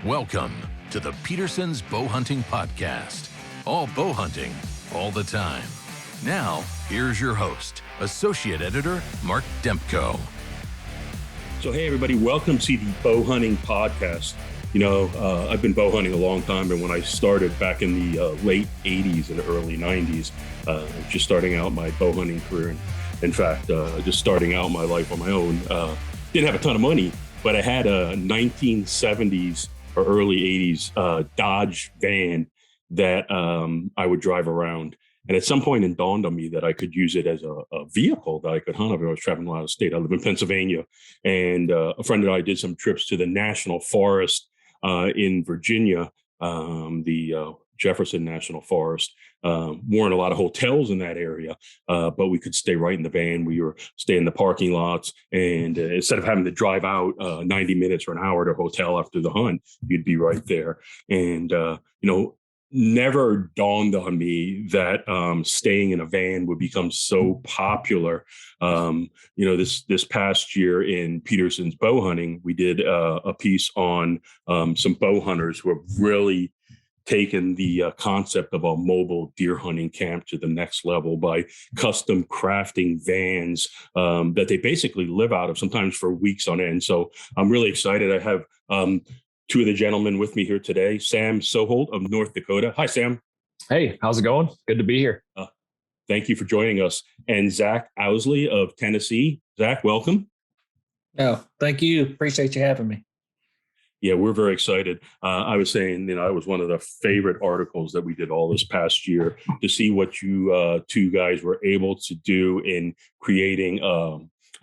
Welcome to the Peterson's Bowhunting Podcast. All bow hunting, all the time. Now, here's your host, Associate Editor Mark Dempko. So, hey, everybody, welcome to the Bowhunting Podcast. I've been bow hunting a long time, and when I started back in the late 80s and early 90s, just starting out my bow hunting career, and in fact, just starting out my life on my own. Didn't have a ton of money, but I had a 1970s or early 80s Dodge van that I would drive around. And at some point it dawned on me that I could use it as a vehicle that I could hunt if I was traveling out of state. I live in Pennsylvania, and a friend and I did some trips to the National Forest in Virginia, the Jefferson National Forest. Weren't a lot of hotels in that area, but we could stay right in the van. We were staying in the parking lots, and instead of having to drive out 90 minutes or an hour to a hotel after the hunt, you'd be right there. And, never dawned on me that staying in a van would become so popular. This past year in Peterson's bow hunting, we did a piece on some bow hunters who have really taken the concept of a mobile deer hunting camp to the next level by custom crafting vans that they basically live out of, sometimes for weeks on end. So I'm really excited. I have two of the gentlemen with me here today. Sam Soholt of North Dakota. Hi, Sam. Hey, how's it going? Good to be here. Thank you for joining us. And Zach Owsley of Tennessee. Zach, welcome. Oh, thank you. Appreciate you having me. Yeah, we're very excited. I was saying, it was one of the favorite articles that we did all this past year to see what you two guys were able to do in creating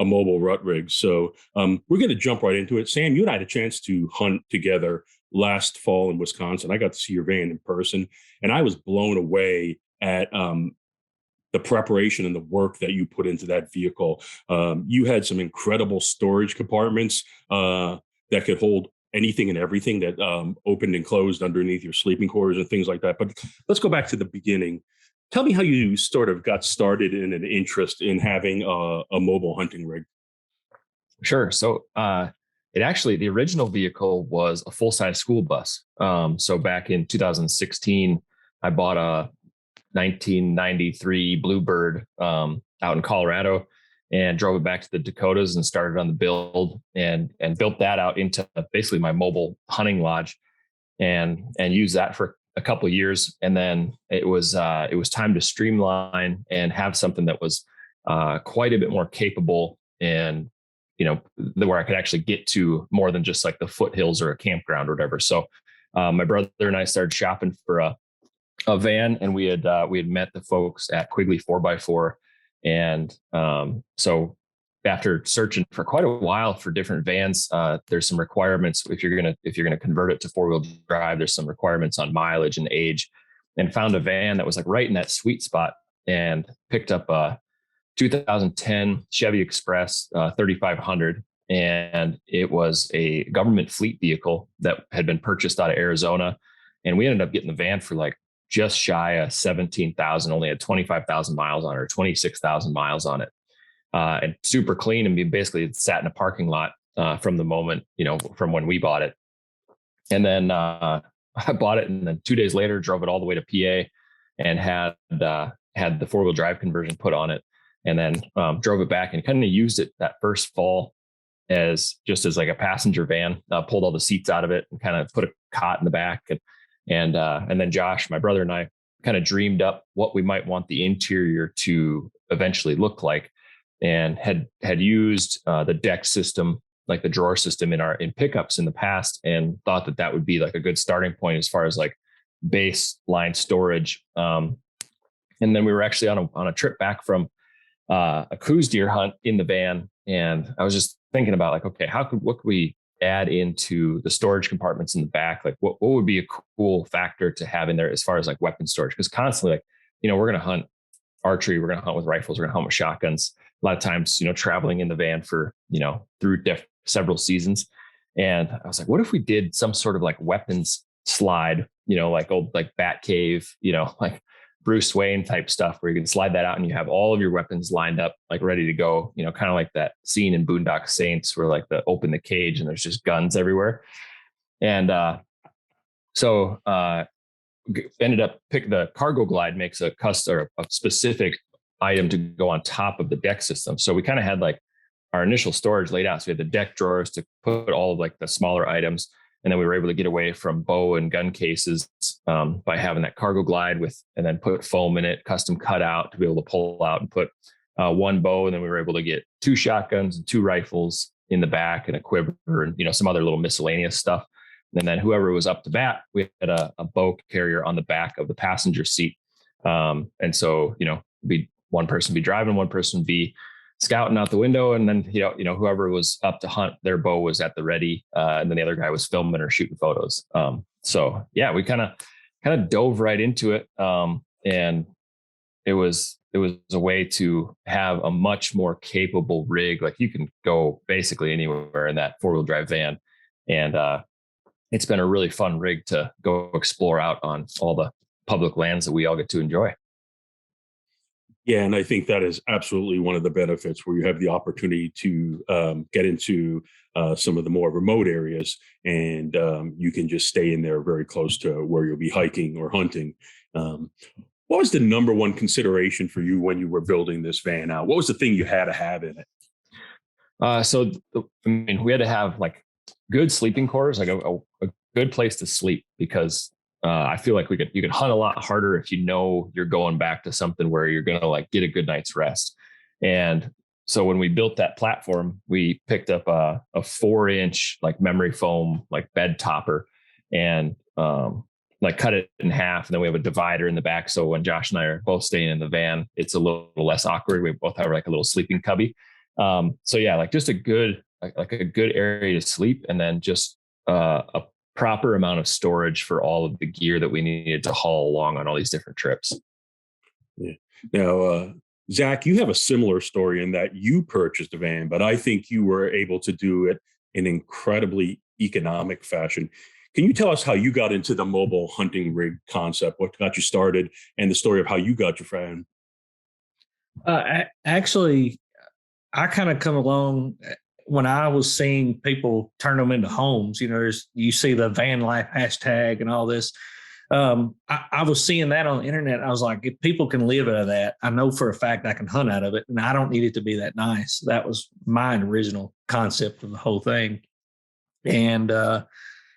a mobile rut rig. So we're going to jump right into it. Sam, you and I had a chance to hunt together last fall in Wisconsin. I got to see your van in person, and I was blown away at the preparation and the work that you put into that vehicle. You had some incredible storage compartments that could hold anything and everything that opened and closed underneath your sleeping quarters and things like that. But let's go back to the beginning. Tell me how you sort of got started in an interest in having a mobile hunting rig. Sure. So the original vehicle was a full-size school bus. So back in 2016, I bought a 1993 Bluebird out in Colorado and drove it back to the Dakotas and started on the build and built that out into basically my mobile hunting lodge and used that for a couple of years. And then it was time to streamline and have something that was quite a bit more capable and, where I could actually get to more than just like the foothills or a campground or whatever. So my brother and I started shopping for a van, and we had met the folks at Quigley 4x4. And so after searching for quite a while for different vans, there's some requirements. If you're gonna convert it to 4-wheel drive, there's some requirements on mileage and age, and found a van that was like right in that sweet spot, and picked up a 2010 Chevy Express 3500. And it was a government fleet vehicle that had been purchased out of Arizona. And we ended up getting the van for like just shy of 17,000, only had 25,000 miles on it, or 26,000 miles on it. And super clean. And we basically sat in a parking lot from the moment, from when we bought it. And then I bought it, and then 2 days later drove it all the way to PA and had the 4-wheel drive conversion put on it, and then drove it back and kind of used it that first fall as like a passenger van. Pulled all the seats out of it and kind of put a cot in the back, and then Josh, my brother, and I kind of dreamed up what we might want the interior to eventually look like, and had used the deck system, like the drawer system in pickups in the past, and thought that would be like a good starting point as far as like baseline storage. And then we were actually on a trip back from a cruise deer hunt in the van, and I was just thinking about like, okay, what could we add into the storage compartments in the back? Like what would be a cool factor to have in there as far as like weapon storage? Because constantly, like, we're going to hunt archery, we're going to hunt with rifles, we're going to hunt with shotguns. A lot of times, traveling in the van for, through several seasons. And I was like, what if we did some sort of like weapons slide, like old, like Bat Cave, like Bruce Wayne type stuff, where you can slide that out and you have all of your weapons lined up, like ready to go, kind of like that scene in Boondock Saints where like open the cage and there's just guns everywhere. And So ended up the cargo glide makes a custom or a specific item to go on top of the deck system. So we kind of had like our initial storage laid out. So we had the deck drawers to put all of like the smaller items. And then we were able to get away from bow and gun cases by having that cargo glide and then put foam in it, custom cut out to be able to pull out and put one bow. And then we were able to get 2 shotguns and 2 rifles in the back and a quiver and, some other little miscellaneous stuff. And then whoever was up to bat, we had a bow carrier on the back of the passenger seat. And so, one person be driving, one person be scouting out the window. And then, whoever was up to hunt, their bow was at the ready. And then the other guy was filming or shooting photos. So yeah, we kind of dove right into it. And it was a way to have a much more capable rig. Like you can go basically anywhere in that 4-wheel drive van. And, it's been a really fun rig to go explore out on all the public lands that we all get to enjoy. Yeah, and I think that is absolutely one of the benefits where you have the opportunity to get into some of the more remote areas, and you can just stay in there very close to where you'll be hiking or hunting. What was the number one consideration for you when you were building this van out? What was the thing you had to have in it? So we had to have like good sleeping quarters, like a good place to sleep, because I feel like you can hunt a lot harder if you're going back to something where you're going to like get a good night's rest. And so when we built that platform, we picked up a 4-inch like memory foam like bed topper and like cut it in half. And then we have a divider in the back. So when Josh and I are both staying in the van, it's a little less awkward. We both have like a little sleeping cubby. So yeah, like just a good area to sleep, and then just a proper amount of storage for all of the gear that we needed to haul along on all these different trips. Yeah. Now, Zach, you have a similar story in that you purchased a van, but I think you were able to do it in incredibly economic fashion. Can you tell us how you got into the mobile hunting rig concept? What got you started, and the story of how you got your van? Actually, I kind of come along when I was seeing people turn them into homes. You see the van life hashtag and all this. I was seeing that on the internet. I was like, if people can live out of that, I know for a fact I can hunt out of it, and I don't need it to be that nice. That was my original concept of the whole thing. And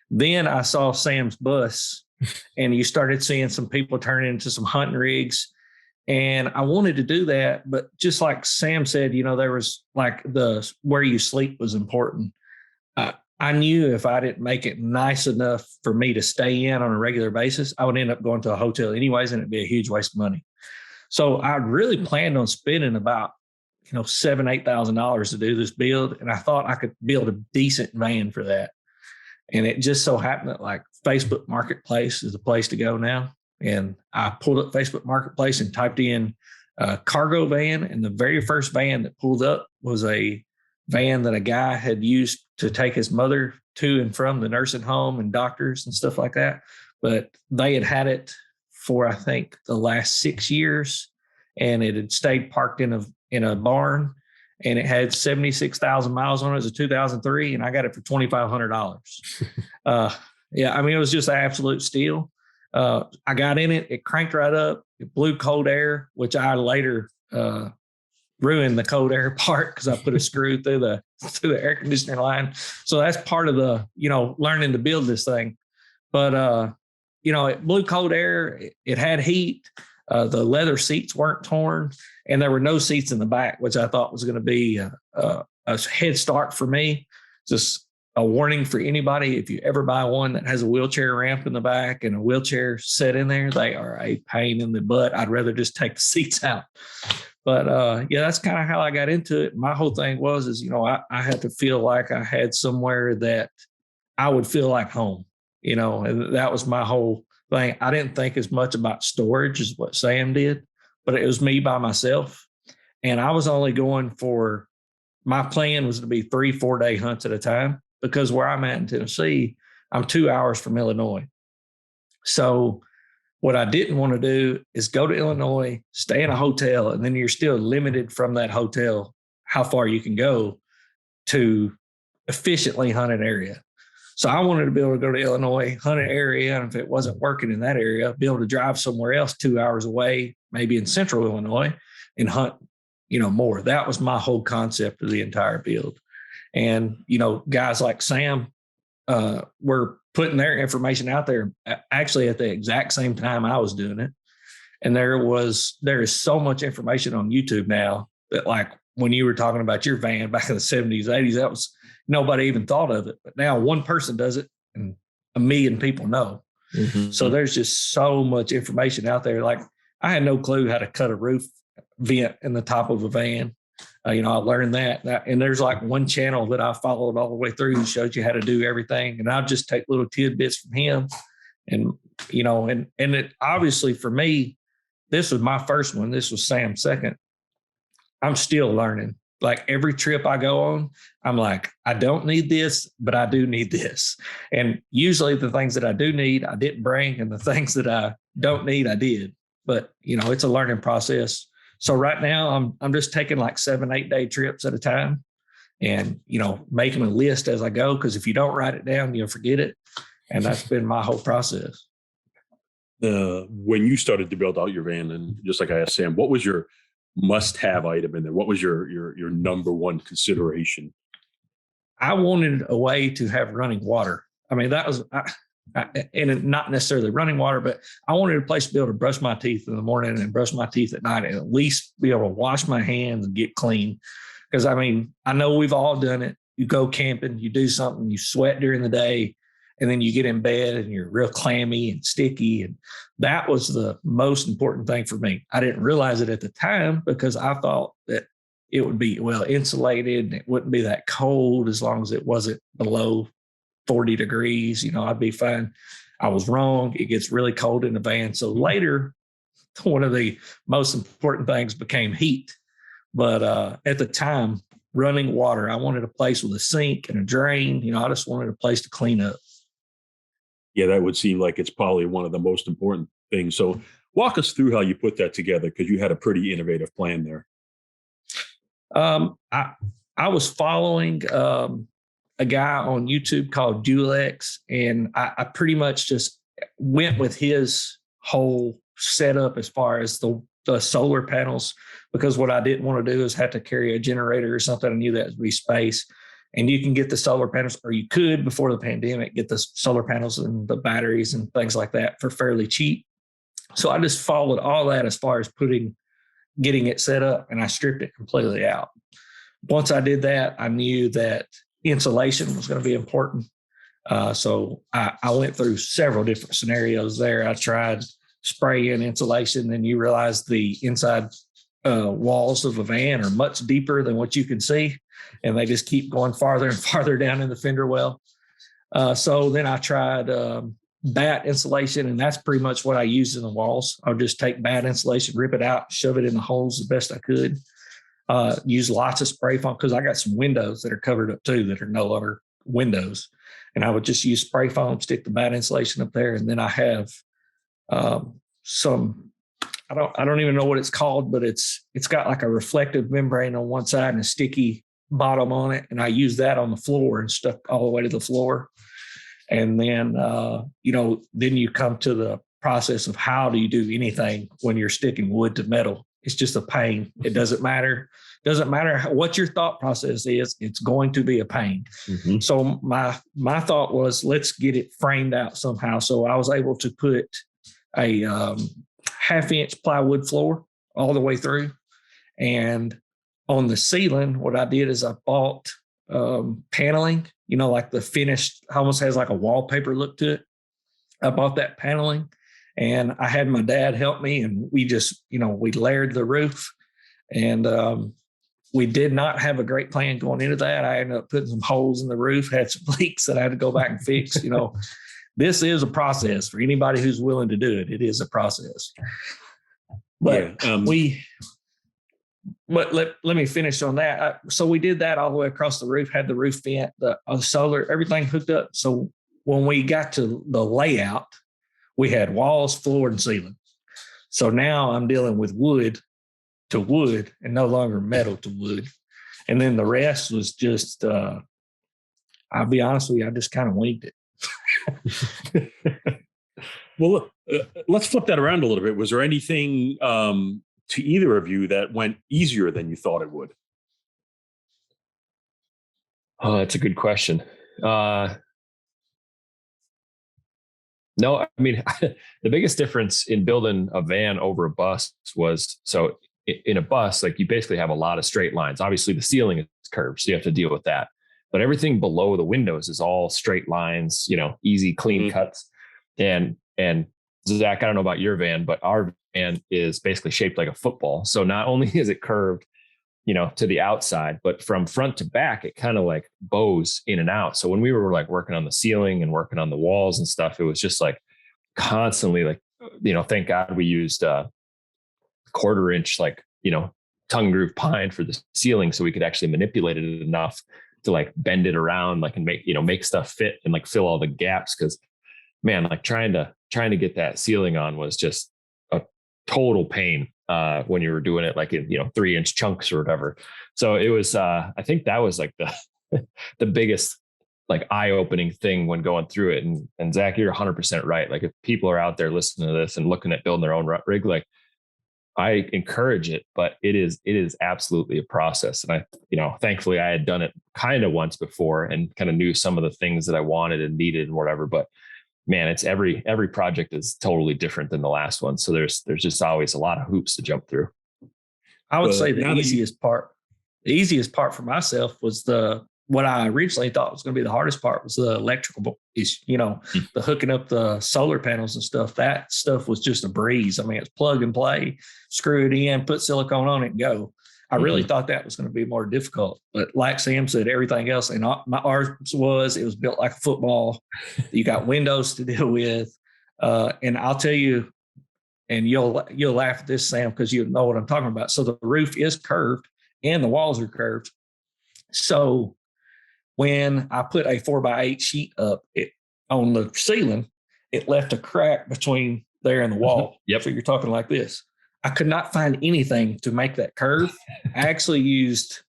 then I saw Sam's bus, and you started seeing some people turn into some hunting rigs. And I wanted to do that, but just like Sam said, there was like where you sleep was important. I knew if I didn't make it nice enough for me to stay in on a regular basis, I would end up going to a hotel anyways, and it'd be a huge waste of money. So I really planned on spending about $7,000-8,000 to do this build, and I thought I could build a decent van for that. And it just so happened that like Facebook Marketplace is the place to go now. And I pulled up Facebook Marketplace and typed in cargo van. And the very first van that pulled up was a van that a guy had used to take his mother to and from the nursing home and doctors and stuff like that. But they had it for, I think, the last 6 years. And it had stayed parked in a barn. And it had 76,000 miles on it. It was a 2003. And I got it for $2,500. Yeah, it was just an absolute steal. I got in it. It cranked right up. It blew cold air, which I later ruined the cold air part because I put a screw through the air conditioner line. So that's part of the learning to build this thing. But it blew cold air. It had heat. The leather seats weren't torn, and there were no seats in the back, which I thought was going to be a head start for me. Just a warning for anybody: if you ever buy one that has a wheelchair ramp in the back and a wheelchair set in there, they are a pain in the butt. I'd rather just take the seats out. But yeah, that's kind of how I got into it. My whole thing was I had to feel like I had somewhere that I would feel like home, and that was my whole thing. I didn't think as much about storage as what Sam did, but it was me by myself. And I was only my plan was to be 3-4 day hunts at a time, because where I'm at in Tennessee, I'm 2 hours from Illinois. So what I didn't want to do is go to Illinois, stay in a hotel, and then you're still limited from that hotel how far you can go to efficiently hunt an area. So I wanted to be able to go to Illinois, hunt an area, and if it wasn't working in that area, be able to drive somewhere else 2 hours away, maybe in central Illinois, and hunt, more. That was my whole concept of the entire build. And, guys like Sam were putting their information out there actually at the exact same time I was doing it. And there is so much information on YouTube now that, like, when you were talking about your van back in the 70s, 80s, that was nobody even thought of it. But now one person does it and 1 million people know. Mm-hmm. So there's just so much information out there. Like, I had no clue how to cut a roof vent in the top of a van. I learned that. And there's like one channel that I followed all the way through that shows you how to do everything. And I'll just take little tidbits from him. And, and it obviously for me, this was my first one. This was Sam's second. I'm still learning. Like, every trip I go on, I'm like, I don't need this, but I do need this. And usually the things that I do need, I didn't bring. And the things that I don't need, I did. But, it's a learning process. So right now I'm just taking like 7-8 day trips at a time and, making a list as I go. Because if you don't write it down, you'll forget it. And that's been my whole process. When you started to build out your van, and just like I asked Sam, what was your must-have item in there? What was your number one consideration? I wanted a way to have running water. I mean, that was, and not necessarily running water, but I wanted a place to be able to brush my teeth in the morning and brush my teeth at night, and at least be able to wash my hands and get clean. Because, I mean, I know we've all done it. You go camping, you do something, you sweat during the day, and then you get in bed and you're real clammy and sticky. And that was the most important thing for me. I didn't realize it at the time because I thought that it would be well insulated and it wouldn't be that cold as long as it wasn't below 40 degrees. I'd be fine. I was wrong. It gets really cold in the van. So later, one of the most important things became heat. But at the time, running water, I wanted a place with a sink and a drain. I just wanted a place to clean up. Yeah, that would seem like it's probably one of the most important things. So walk us through how you put that together, because you had a pretty innovative plan there. I was following a guy on YouTube called Julex, and I pretty much just went with his whole setup as far as the solar panels, because what I didn't want to do is have to carry a generator or something. I knew that would be space. And you can get the solar panels, or you could before the pandemic get the solar panels and the batteries and things like that for fairly cheap. So I just followed all that as far as getting it set up, and I stripped it completely out. Once I did that, I knew that insulation was going to be important. So I went through several different scenarios there. I tried spray-in insulation, then you realize the inside walls of a van are much deeper than what you can see, and they just keep going farther and farther down in the fender well. So then I tried bat insulation, and that's pretty much what I used in the walls. I would just take bat insulation, rip it out, shove it in the holes the best I could. Use lots of spray foam, because I got some windows that are covered up too that are no longer windows. And I would just use spray foam, stick the bat insulation up there. And then I have some, I don't even know what it's called, but it's got like a reflective membrane on one side and a sticky bottom on it. And I use that on the floor and stuck all the way to the floor. And then, then you come to the process of how do you do anything when you're sticking wood to metal. It's just a pain. It doesn't matter. Doesn't matter what your thought process is. It's going to be a pain. Mm-hmm. So my thought was, let's get it framed out somehow. So I was able to put a 1/2-inch plywood floor all the way through. And on the ceiling, what I did is I bought paneling, like the finished, almost has like a wallpaper look to it. I bought that paneling. And I had my dad help me, and we just, we layered the roof, and we did not have a great plan going into that. I ended up putting some holes in the roof, had some leaks that I had to go back and fix. This is a process for anybody who's willing to do it. It is a process. But let me finish on that. So we did that all the way across the roof, had the roof vent, the solar, everything hooked up. So when we got to the layout, we had walls, floor, and ceiling. So now I'm dealing with wood to wood and no longer metal to wood. And then the rest was just, I'll be honest with you, I just kind of winged it. Well, look, let's flip that around a little bit. Was there anything to either of you that went easier than you thought it would? Oh, that's a good question. No, I mean, the biggest difference in building a van over a bus was, so in a bus, like you basically have a lot of straight lines. Obviously the ceiling is curved, so you have to deal with that. But everything below the windows is all straight lines, easy, clean cuts. And Zach, I don't know about your van, but our van is basically shaped like a football. So not only is it curved, to the outside, but from front to back, it kind of like bows in and out. So when we were like working on the ceiling and working on the walls and stuff, it was just like constantly like, thank God we used 1/4 inch, like, tongue groove pine for the ceiling. So we could actually manipulate it enough to like bend it around, like, and make stuff fit and like fill all the gaps. Cause man, like trying to get that ceiling on was just a total pain when you were doing it like in 3-inch chunks or whatever. So it was I think that was like the biggest like eye-opening thing when going through it. And Zach, you're 100% right. Like if people are out there listening to this and looking at building their own rut rig, like I encourage it, but it is absolutely a process. And thankfully I had done it kind of once before and kind of knew some of the things that I wanted and needed and whatever, but man, it's every project is totally different than the last one. So there's just always a lot of hoops to jump through. I would say the easiest part for myself was what I originally thought was going to be the hardest part was the electrical issue, the hooking up the solar panels and stuff. That stuff was just a breeze. I mean, it's plug and play, screw it in, put silicone on it and go. I really thought that was going to be more difficult, but like Sam said, everything else, and ours it was built like a football. You got windows to deal with. And I'll tell you, and you'll laugh at this, Sam, because you know what I'm talking about. So the roof is curved and the walls are curved. So when I put a 4x8 sheet up on the ceiling, it left a crack between there and the wall. Yep. So you're talking like this. I could not find anything to make that curve. I actually used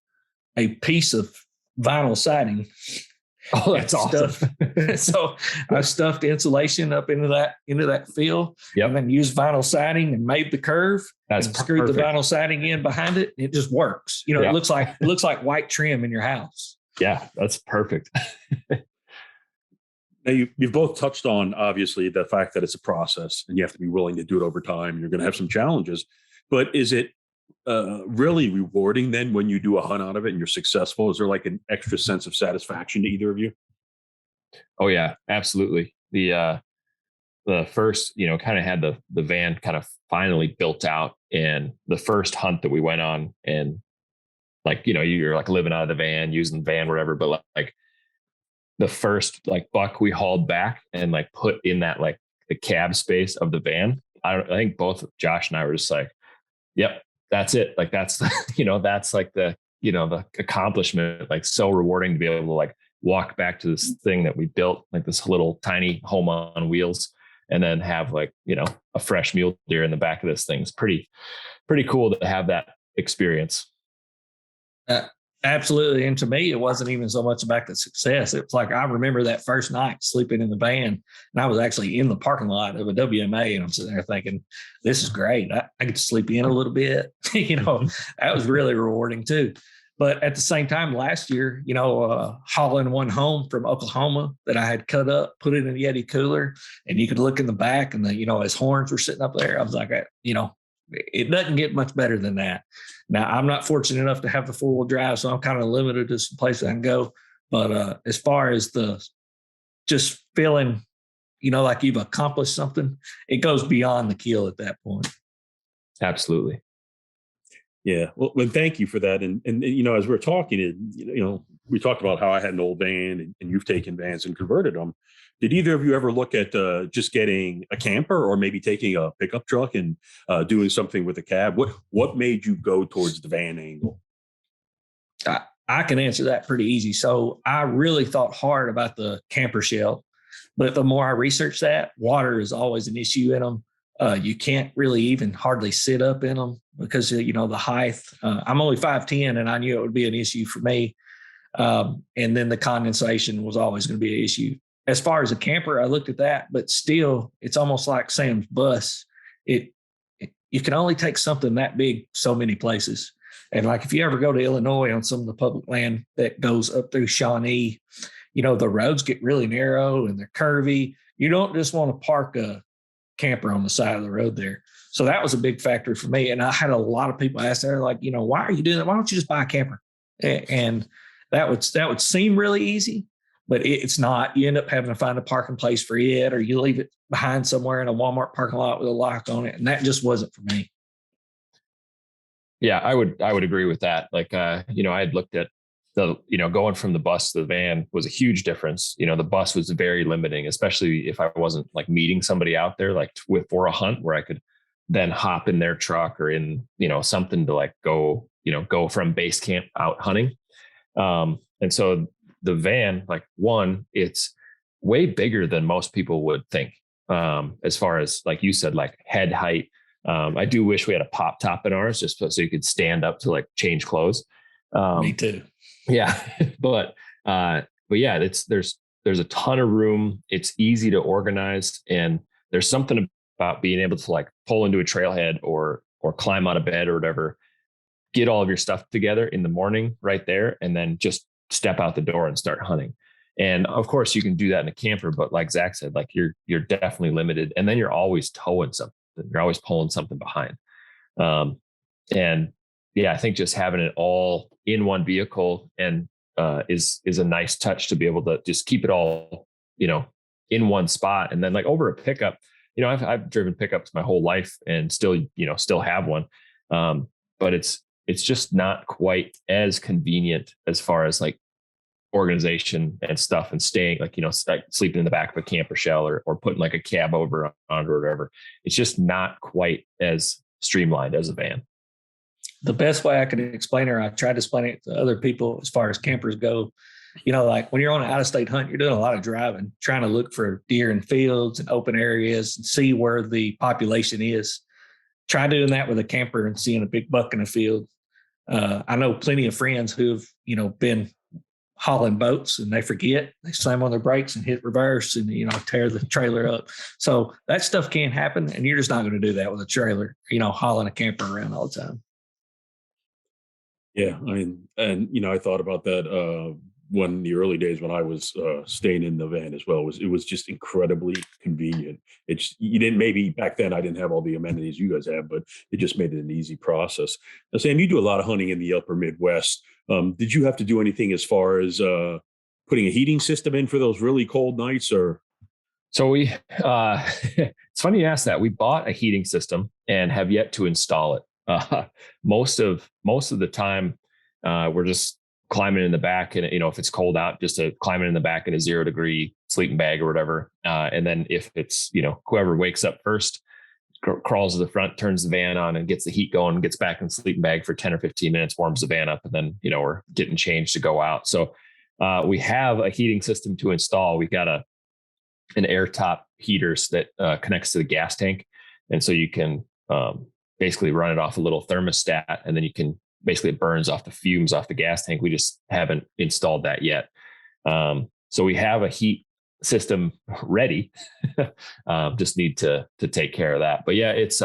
a piece of vinyl siding. Oh, that's awesome. So I stuffed insulation up into that fill, and then used vinyl siding and made the curve. That's and screwed the vinyl siding in behind it. It just works. It looks like white trim in your house. Yeah, that's perfect. Now, you've both touched on, obviously, the fact that it's a process and you have to be willing to do it over time. You're going to have some challenges. But is it really rewarding then when you do a hunt out of it and you're successful? Is there like an extra sense of satisfaction to either of you? Oh, yeah, absolutely. The first, kind of had the van kind of finally built out. And the first hunt that we went on and like, you're like living out of the van, using the van, whatever. But like the first like buck we hauled back and like put in that like the cab space of the van. I think both Josh and I were just like, yep, that's it. Like that's that's like the accomplishment, like so rewarding to be able to like walk back to this thing that we built, like this little tiny home on wheels, and then have like, a fresh mule deer in the back of this thing. It's pretty cool to have that experience. Absolutely. And to me, it wasn't even so much about the success. It was like, I remember that first night sleeping in the van, and I was actually in the parking lot of a WMA, and I'm sitting there thinking, this is great. I get to sleep in a little bit. That was really rewarding too. But at the same time, last year, hauling one home from Oklahoma that I had cut up, put it in a Yeti cooler, and you could look in the back and his horns were sitting up there. I was like, it doesn't get much better than that. Now, I'm not fortunate enough to have the 4-wheel drive, so I'm kind of limited to some places I can go. But as far as the just feeling, like you've accomplished something, it goes beyond the kill at that point. Absolutely. Yeah. Well, thank you for that. And as we're talking, we talked about how I had an old van and you've taken vans and converted them. Did either of you ever look at just getting a camper or maybe taking a pickup truck and doing something with a cab? What made you go towards the van angle? I can answer that pretty easy. So I really thought hard about the camper shell, but the more I researched that, water is always an issue in them. You can't really even hardly sit up in them because, the height. I'm only 5'10", and I knew it would be an issue for me. And then the condensation was always going to be an issue. As far as a camper, I looked at that, but still, it's almost like Sam's bus. You can only take something that big so many places. And like if you ever go to Illinois on some of the public land that goes up through Shawnee, the roads get really narrow and they're curvy. You don't just want to park a camper on the side of the road there. So that was a big factor for me. And I had a lot of people ask there, like, why are you doing that? Why don't you just buy a camper? And that would seem really easy, but it's not. You end up having to find a parking place for it, or you leave it behind somewhere in a Walmart parking lot with a lock on it. And that just wasn't for me. Yeah, I would agree with that. Like, I had looked at going from the bus to the van was a huge difference. The bus was very limiting, especially if I wasn't like meeting somebody out there, like for a hunt where I could then hop in their truck or in, something to like go from base camp out hunting. And so the van, like it's way bigger than most people would think. As far as, like you said, like head height. I do wish we had a pop top in ours just so you could stand up to like change clothes. Me too. Yeah. but yeah, there's a ton of room. It's easy to organize, and there's something about being able to like pull into a trailhead or climb out of bed or whatever, get all of your stuff together in the morning right there, and then just step out the door and start hunting. And of course you can do that in a camper, but like Zach said, like you're definitely limited. And then you're always towing something. You're always pulling something behind. And yeah, I think just having it all in one vehicle and is a nice touch to be able to just keep it all, in one spot. And then like over a pickup, I've driven pickups my whole life and still have one. But it's just not quite as convenient as far as like organization and stuff, and staying like sleeping in the back of a camper shell or putting like a cab over on or whatever. It's just not quite as streamlined as a van. The best way I could explain it, or I tried to explain it to other people as far as campers go, like when you're on an out-of-state hunt, you're doing a lot of driving, trying to look for deer in fields and open areas and see where the population is. Try doing that with a camper and seeing a big buck in a field. I know plenty of friends who've, been hauling boats and they forget, they slam on their brakes and hit reverse and, tear the trailer up. So that stuff can happen, and you're just not going to do that with a trailer, hauling a camper around all the time. Yeah. I thought about that when in the early days when I was staying in the van as well. It was just incredibly convenient. Maybe back then I didn't have all the amenities you guys have, but it just made it an easy process. Now, Sam, you do a lot of hunting in the upper Midwest. Did you have to do anything as far as putting a heating system in for those really cold nights? Or so we it's funny you ask that. We bought a heating system and have yet to install it. Most of the time we're just climbing in the back, and if it's cold out, just to climbing in the back in a 0 degree sleeping bag or whatever. And then if it's whoever wakes up first crawls to the front, turns the van on and gets the heat going, gets back in the sleeping bag for 10 or 15 minutes, warms the van up, and then we're getting changed to go out. So we have a heating system to install. We've got an air top heaters that connects to the gas tank, and so you can basically run it off a little thermostat, and then basically it burns off the fumes off the gas tank. We just haven't installed that yet. So we have a heat system ready. Just need to take care of that. But yeah, it's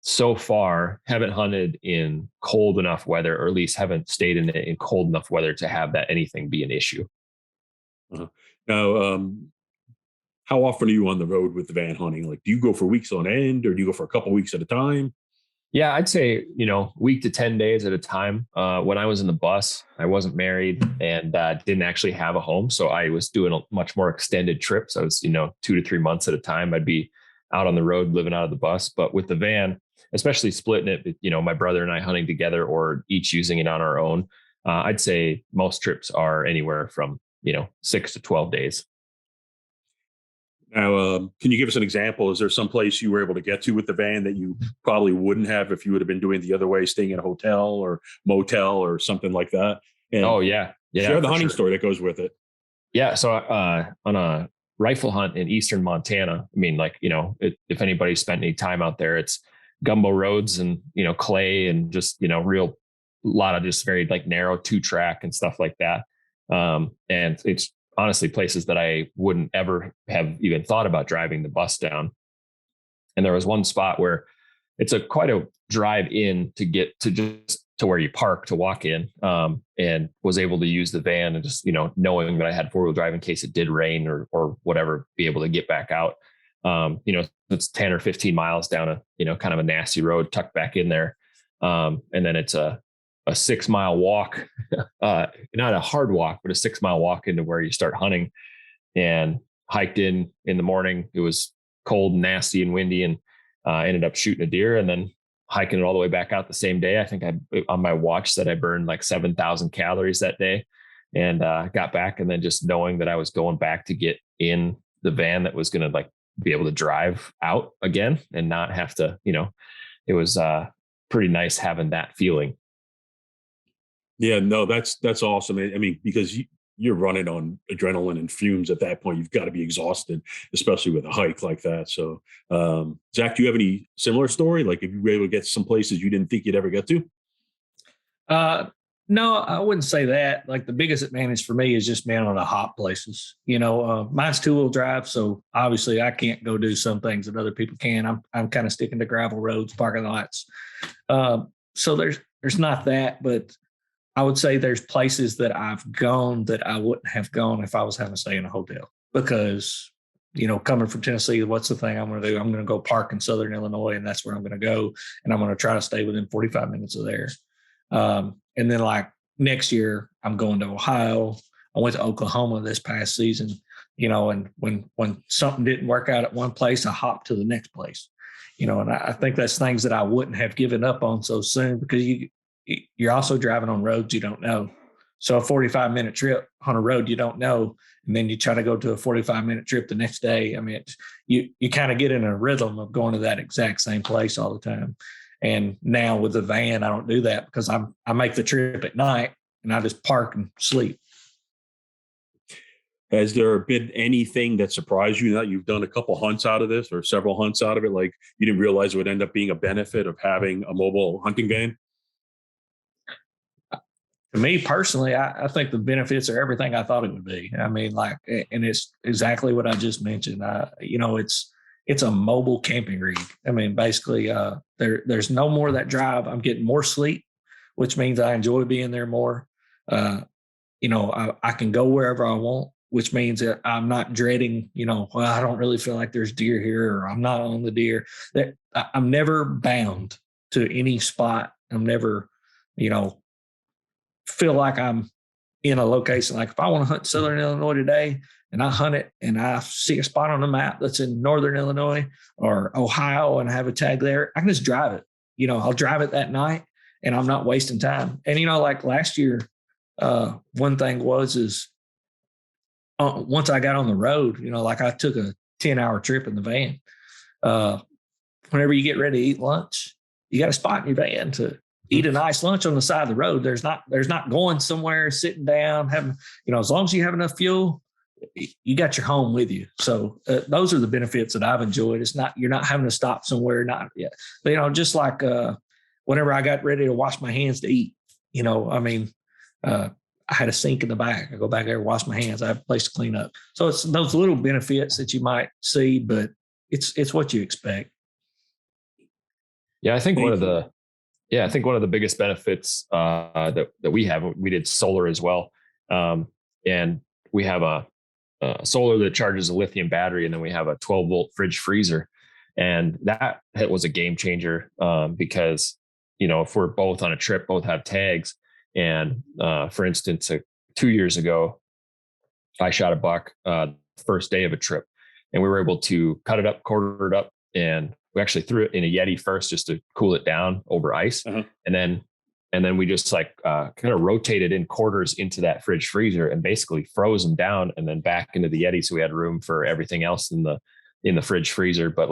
so far haven't hunted in cold enough weather, or at least haven't stayed in cold enough weather to have that anything be an issue. Now, how often are you on the road with the van hunting? Like, do you go for weeks on end, or do you go for a couple of weeks at a time? Yeah, I'd say, week to 10 days at a time. When I was in the bus, I wasn't married and didn't actually have a home. So I was doing a much more extended trips. I was, 2 to 3 months at a time. I'd be out on the road living out of the bus. But with the van, especially splitting it, my brother and I hunting together or each using it on our own, I'd say most trips are anywhere from, 6 to 12 days. Now, can you give us an example? Is there some place you were able to get to with the van that you probably wouldn't have if you would have been doing the other way, staying at a hotel or motel or something like that? And yeah. Share the hunting story that goes with it. Yeah. So on a rifle hunt in eastern Montana, if anybody spent any time out there, it's gumbo roads and, clay and just, real lot of just very like narrow 2-track and stuff like that. And it's honestly places that I wouldn't ever have even thought about driving the bus down. And there was one spot where it's quite a drive in to get to just to where you park to walk in, and was able to use the van and just, knowing that I had 4-wheel drive in case it did rain or whatever, be able to get back out. It's 10 or 15 miles down a, kind of a nasty road tucked back in there. And then it's a 6-mile walk, not a hard walk, but a 6-mile walk into where you start hunting, and hiked in the morning. It was cold and nasty and windy, and ended up shooting a deer and then hiking it all the way back out the same day. I think on my watch said I burned like 7,000 calories that day, and got back. And then just knowing that I was going back to get in the van that was going to like be able to drive out again and not have to, it was pretty nice having that feeling. Yeah, no, that's awesome. I mean, because you're running on adrenaline and fumes at that point. You've got to be exhausted, especially with a hike like that. So, Zach, do you have any similar story? Like if you were able to get some places you didn't think you'd ever get to? No, I wouldn't say that. Like the biggest advantage for me is just being on the hot places. Mine's 2-wheel drive, so obviously I can't go do some things that other people can. I'm kind of sticking to gravel roads, parking lots. So there's not that, but I would say there's places that I've gone that I wouldn't have gone if I was having to stay in a hotel, because, coming from Tennessee, what's the thing I'm going to do? I'm going to go park in Southern Illinois, and that's where I'm going to go. And I'm going to try to stay within 45 minutes of there. And then like next year I'm going to Ohio. I went to Oklahoma this past season, and when something didn't work out at one place, I hopped to the next place, and I think that's things that I wouldn't have given up on so soon, because you're also driving on roads you don't know. So a 45-minute trip on a road you don't know, and then you try to go to a 45-minute trip the next day. I mean, you kind of get in a rhythm of going to that exact same place all the time. And now with the van, I don't do that, because I make the trip at night and I just park and sleep. Has there been anything that surprised you that you've done a couple hunts out of this, or several hunts out of it? Like you didn't realize it would end up being a benefit of having a mobile hunting van? To me personally, I think the benefits are everything I thought it would be. I mean, and it's exactly what I just mentioned. It's a mobile camping rig. I mean, basically, there's no more of that drive. I'm getting more sleep, which means I enjoy being there more. I can go wherever I want, which means that I'm not dreading, I don't really feel like there's deer here, or I'm not on the deer. That I'm never bound to any spot. I'm never, feel like I'm in a location. Like if I want to hunt Southern Illinois today and I hunt it and I see a spot on the map that's in Northern Illinois or Ohio and I have a tag there, I can just drive it. I'll drive it that night and I'm not wasting time. And, like last year, one thing is once I got on the road, like I took a 10-hour trip in the van. Whenever you get ready to eat lunch, you got a spot in your van to eat a nice lunch on the side of the road. There's not going somewhere, sitting down, having, as long as you have enough fuel, you got your home with you. So those are the benefits that I've enjoyed. It's not, you're not having to stop somewhere, not yet. But, just like whenever I got ready to wash my hands to eat, I had a sink in the back. I go back there, wash my hands. I have a place to clean up. So it's those little benefits that you might see, but it's what you expect. Yeah, I think one of the biggest benefits that we have, we did solar as well. And we have a solar that charges a lithium battery, and then we have a 12-volt fridge freezer. And that was a game changer because, if we're both on a trip, both have tags. And for instance, 2 years ago, I shot a buck first day of a trip, and we were able to cut it up, quarter it up, and we actually threw it in a Yeti first just to cool it down over ice. Uh-huh. And then we just kind of rotated in quarters into that fridge freezer and basically froze them down and then back into the Yeti. So we had room for everything else in the fridge freezer. But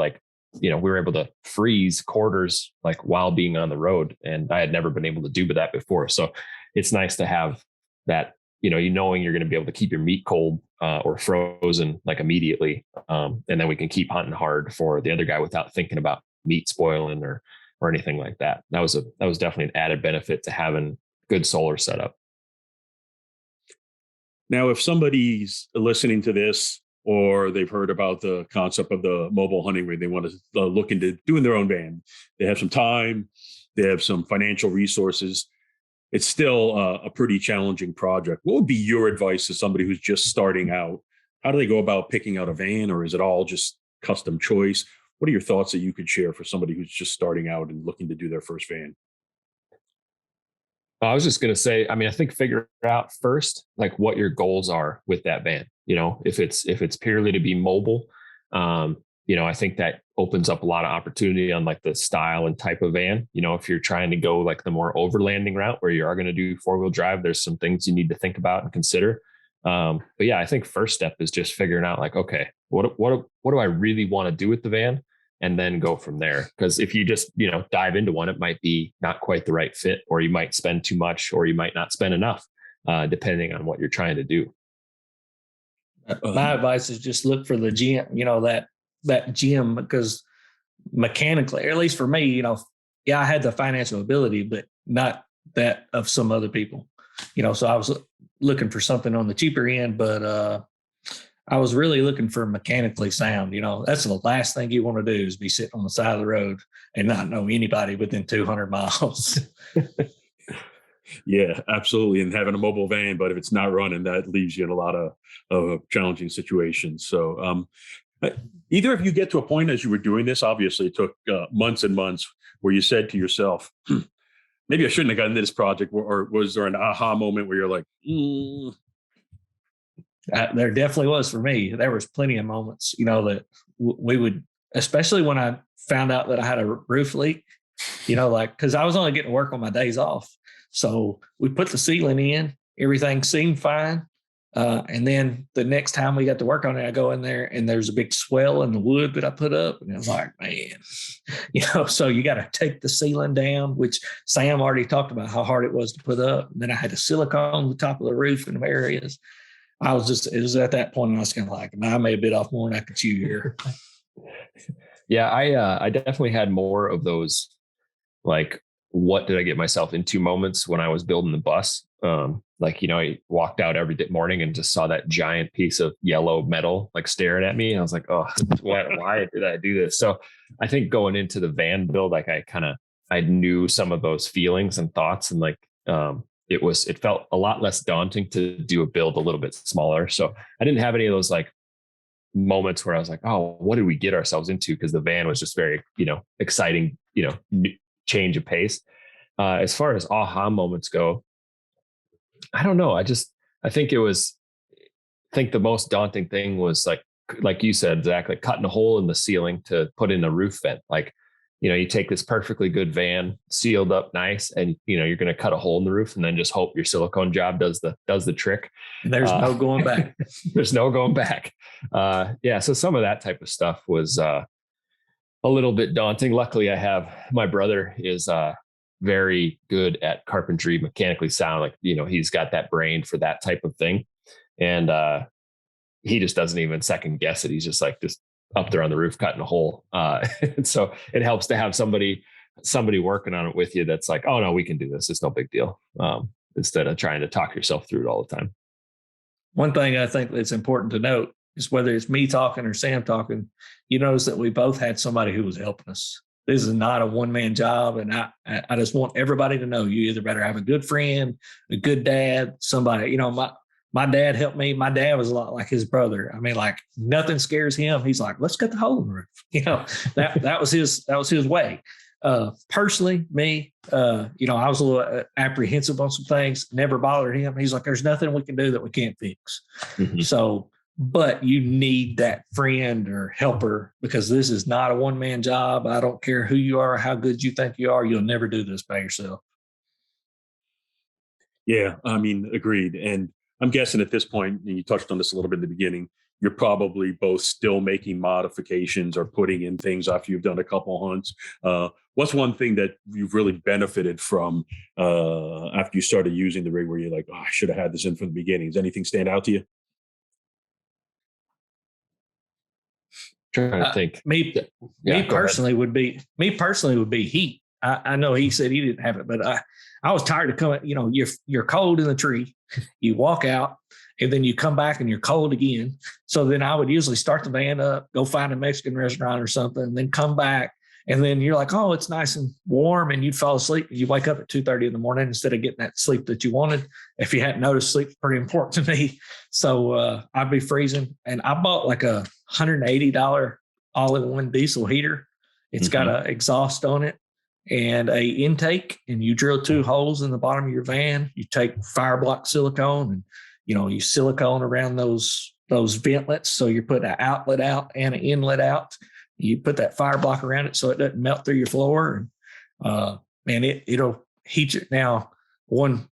we were able to freeze quarters while being on the road. And I had never been able to do that before. So it's nice to have that, knowing you're going to be able to keep your meat cold or frozen immediately. And then we can keep hunting hard for the other guy without thinking about meat spoiling or or anything like that. That was definitely an added benefit to having good solar setup. Now, if somebody's listening to this or they've heard about the concept of the mobile hunting where they want to look into doing their own van, they have some time, they have some financial resources, it's still a pretty challenging project. What would be your advice to somebody who's just starting out? How do they go about picking out a van, or is it all just custom choice? What are your thoughts that you could share for somebody who's just starting out and looking to do their first van? I was just going to say, I mean, I think figure out first, like what your goals are with that van. You know, if it's purely to be mobile, you know, I think that opens up a lot of opportunity on like the style and type of van. You know, if you're trying to go like the more overlanding route where you are going to do 4-wheel drive, there's some things you need to think about and consider. But yeah, I think first step is just figuring out like, okay, what do I really want to do with the van? And then go from there. Because if you just, you know, dive into one, it might be not quite the right fit, or you might spend too much, or you might not spend enough, depending on what you're trying to do. My advice is just look for the gym, you know, that gym, because mechanically, or at least for me, you know, yeah, I had the financial ability, but not that of some other people, you know, so I was looking for something on the cheaper end, but I was really looking for mechanically sound. You know, that's the last thing you want to do is be sitting on the side of the road and not know anybody within 200 miles. Yeah, absolutely. And having a mobile van, but if it's not running, that leaves you in a lot of challenging situations. So either of you get to a point as you were doing this, obviously it took months and months, where you said to yourself, maybe I shouldn't have gotten into this project, or was there an aha moment where you're like, There definitely was for me. There was plenty of moments, you know, that we would, especially when I found out that I had a roof leak, you know, like, because I was only getting to work on my days off. So we put the ceiling in, everything seemed fine. And then the next time we got to work on it, I go in there and there's a big swell in the wood that I put up. And I was like, man, you know, so you got to take the ceiling down, which Sam already talked about how hard it was to put up. And then I had to silicone the top of the roof in areas. It was at that point, I was kind of like, I may have bit off more than I could chew here. Yeah, I definitely had more of those, like, what did I get myself into moments when I was building the bus. Like, you know, I walked out every morning and just saw that giant piece of yellow metal like staring at me. And I was like, oh, why did I do this? So I think going into the van build, like I knew some of those feelings and thoughts, and like, it felt a lot less daunting to do a build a little bit smaller. So I didn't have any of those like moments where I was like, oh, what did we get ourselves into? Because the van was just very, you know, exciting, you know, change of pace. As far as aha moments go, I don't know. I think the most daunting thing was like you said, Zach, like cutting a hole in the ceiling to put in a roof vent. Like, you know, you take this perfectly good van, sealed up nice, and, you know, you're going to cut a hole in the roof and then just hope your silicone job does the trick. There's no going back. There's no going back. Yeah. So some of that type of stuff was a little bit daunting. Luckily, my brother is very good at carpentry, mechanically sound. Like, you know, he's got that brain for that type of thing. And he just doesn't even second guess it. He's just up there on the roof cutting a hole. And so it helps to have somebody working on it with you that's like, oh no, we can do this. It's no big deal. Instead of trying to talk yourself through it all the time. One thing I think that's important to note is whether it's me talking or Sam talking, you notice that we both had somebody who was helping us. This is not a one-man job. And I just want everybody to know you either better have a good friend, a good dad, somebody, you know, my dad helped me. My dad was a lot like his brother. I mean, like nothing scares him. He's like, let's cut the hole in the roof. You know, that was his way. Personally, me, you know, I was a little apprehensive on some things, never bothered him. He's like, there's nothing we can do that we can't fix. Mm-hmm. So, but you need that friend or helper, because this is not a one-man job. I don't care who you are, how good you think you are. You'll never do this by yourself. Yeah, I mean, agreed. And I'm guessing at this point, and you touched on this a little bit in the beginning, you're probably both still making modifications or putting in things after you've done a couple hunts. What's one thing that you've really benefited from after you started using the rig where you're like, oh, I should have had this in from the beginning? Does anything stand out to you? Trying to think. Me personally would be heat. I know he said he didn't have it, but I was tired of coming. You know, you're cold in the tree, you walk out, and then you come back and you're cold again. So then I would usually start the van up, go find a Mexican restaurant or something, and then come back. And then you're like, oh, it's nice and warm, and you'd fall asleep. You wake up at 2:30 in the morning instead of getting that sleep that you wanted. If you hadn't noticed, sleep's pretty important to me. So I'd be freezing. And I bought like a $180 all-in-one diesel heater. It's got an exhaust on it and a intake, and you drill 2 holes in the bottom of your van. You take fire block silicone and, you know, you silicone around those ventlets. So you're putting an outlet out and an inlet out. You put that fire block around it so it doesn't melt through your floor. And it'll heat it. Now, one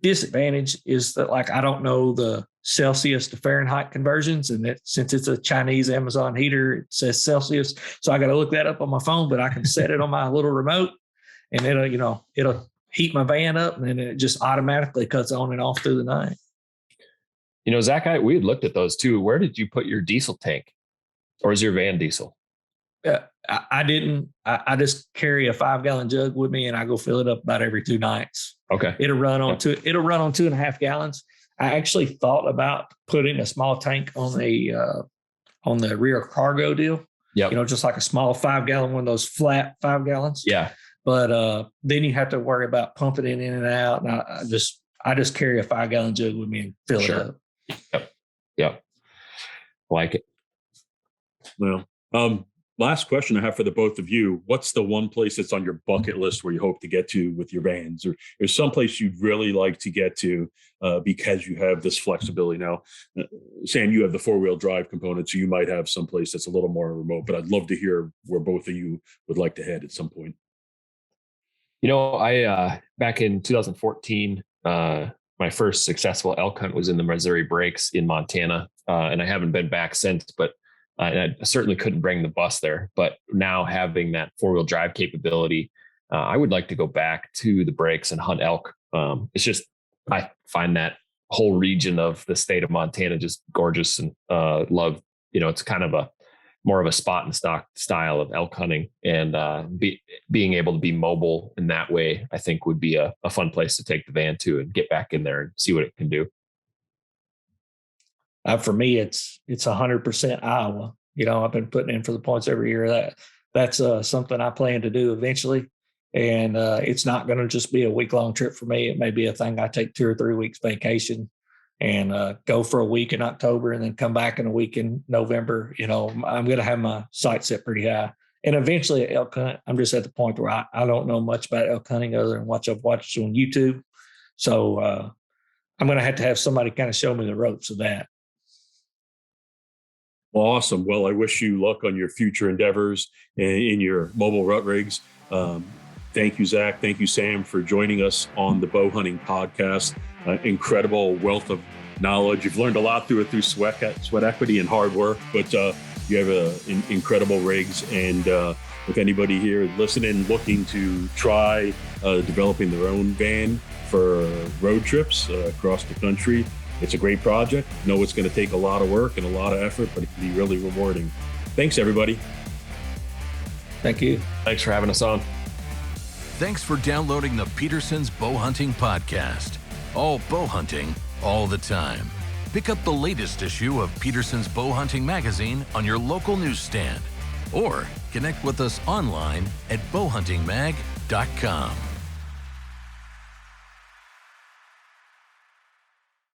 disadvantage is that, like, I don't know the Celsius to Fahrenheit conversions, and that since it's a Chinese Amazon heater, it says Celsius. So I got to look that up on my phone, but I can set it on my little remote, and it'll heat my van up, and then it just automatically cuts on and off through the night. You know, Zach, we had looked at those too. Where did you put your diesel tank, or is your van diesel? I didn't. I just carry a 5-gallon jug with me, and I go fill it up about every 2 nights. Okay. It'll run on 2.5 gallons. I actually thought about putting a small tank on the rear cargo deal. Yeah. You know, just like a small 5-gallon one of those flat 5 gallons. Yeah. But then you have to worry about pumping it in and out. And I just carry a 5-gallon jug with me and fill it up. Yep. Like it. Well, last question I have for the both of you. What's the one place that's on your bucket list where you hope to get to with your vans? Or there's some place you'd really like to get to because you have this flexibility. Now, Sam, you have the 4-wheel drive component, so you might have some place that's a little more remote, but I'd love to hear where both of you would like to head at some point. You know, I back in 2014, my first successful elk hunt was in the Missouri Breaks in Montana, and I haven't been back since, but I certainly couldn't bring the bus there. But now having that 4-wheel drive capability, I would like to go back to the Breaks and hunt elk. It's just, I find that whole region of the state of Montana just gorgeous, and love, you know, it's kind of more of a spot and stock style of elk hunting, and being able to be mobile in that way, I think would be a fun place to take the van to and get back in there and see what it can do. For me, it's 100% Iowa. You know, I've been putting in for the points every year. That's something I plan to do eventually. And it's not going to just be a week-long trip for me. It may be a thing I take 2 or 3 weeks vacation and go for a week in October and then come back in a week in November. You know, I'm going to have my sights set pretty high. And eventually elk hunt, I'm just at the point where I don't know much about elk hunting other than what I've watched on YouTube. So I'm going to have somebody kind of show me the ropes of that. Well, awesome. Well, I wish you luck on your future endeavors in your mobile rut rigs. Thank you, Zach. Thank you, Sam, for joining us on the Bowhunting podcast. Incredible wealth of knowledge. You've learned a lot through sweat equity and hard work, but you have incredible rigs. And if anybody here listening, looking to try developing their own van for road trips across the country, it's a great project. I know it's going to take a lot of work and a lot of effort, but it can be really rewarding. Thanks, everybody. Thank you. Thanks for having us on. Thanks for downloading the Peterson's Bowhunting podcast. All bow hunting, all the time. Pick up the latest issue of Peterson's Bowhunting magazine on your local newsstand, or connect with us online at bowhuntingmag.com.